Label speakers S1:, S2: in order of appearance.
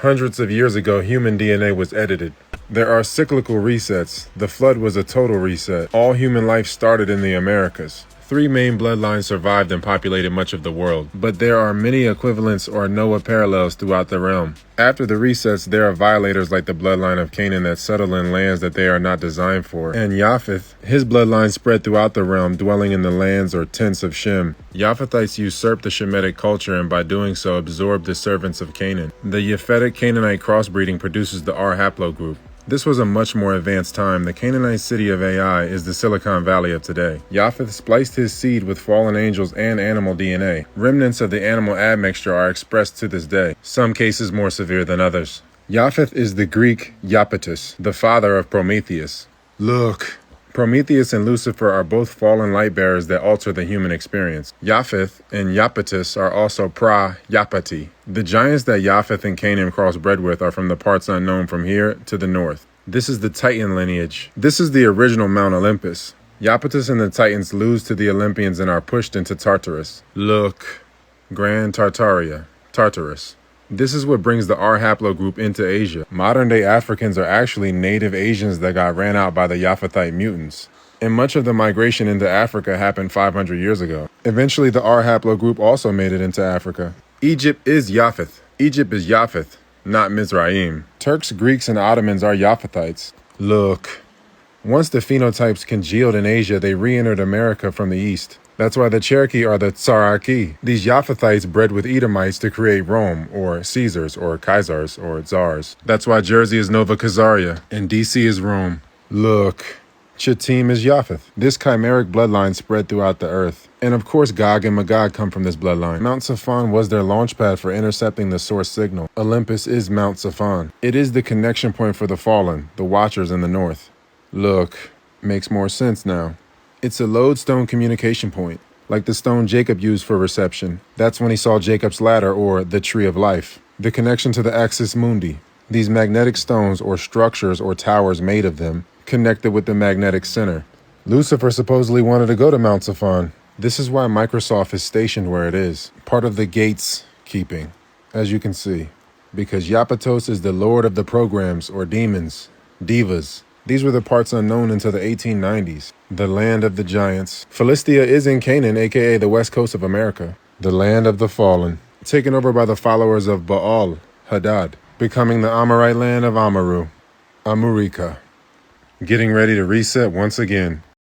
S1: Hundreds of years ago, human DNA was edited. There are cyclical resets. The flood was a total reset. All human life started in the Americas. Three main bloodlines survived and populated much of the world, but there are many equivalents or Noah parallels throughout the realm. After the resets, there are violators like the bloodline of Canaan that settle in lands that they are not designed for. And Japheth, his bloodline spread throughout the realm, dwelling in the lands or tents of Shem. Japhethites usurped the Shemitic culture and by doing so absorbed the servants of Canaan. The Japhetic Canaanite crossbreeding produces the R haplogroup. This was a much more advanced time. The Canaanite city of Ai is the Silicon Valley of today. Japheth spliced his seed with fallen angels and animal DNA. Remnants of the animal admixture are expressed to this day, some cases more severe than others. Japheth is the Greek Iapetus, the father of Prometheus. Look. Prometheus and Lucifer are both fallen light bearers that alter the human experience. Japheth and Iapetus are also pra-Yapati. The giants that Japheth and Canaan crossbred with are from the parts unknown from here to the north. This is the Titan lineage. This is the original Mount Olympus. Iapetus and the Titans lose to the Olympians and are pushed into Tartarus. Look. Grand Tartaria. Tartarus. This is what brings the R haplogroup into Asia. Modern-day Africans are actually native Asians that got ran out by the Japhethite mutants. And much of the migration into Africa happened 500 years ago. Eventually, the R haplogroup also made it into Africa. Egypt is Japheth. Egypt is Japheth, not Mizraim. Turks, Greeks, and Ottomans are Japhethites. Look. Once the phenotypes congealed in Asia, they re-entered America from the east. That's why the Cherokee are the Tsaraki. These Japhethites bred with Edomites to create Rome, or Caesars, or Kaisars, or Tsars. That's why Jersey is Nova Khazaria, and DC is Rome. Look. Chittim is Japheth. This chimeric bloodline spread throughout the earth. And of course Gog and Magog come from this bloodline. Mount Safan was their launch pad for intercepting the source signal. Olympus is Mount Safan. It is the connection point for the fallen, the Watchers in the north. Look. Makes more sense now. It's a lodestone communication point, like the stone Jacob used for reception. That's when he saw Jacob's ladder, or the tree of life. The connection to the axis mundi. These magnetic stones, or structures or towers made of them, connected with the magnetic center. Lucifer supposedly wanted to go to Mount Safan. This is why Microsoft is stationed where it is, part of the gates keeping, as you can see. Because Iapetos is the lord of the programs, or demons, divas. These were the parts unknown until the 1890s. The land of the giants. Philistia is in Canaan, aka the west coast of America. The land of the fallen. Taken over by the followers of Baal, Hadad. Becoming the Amorite land of Amaru. Amurika. Getting ready to reset once again.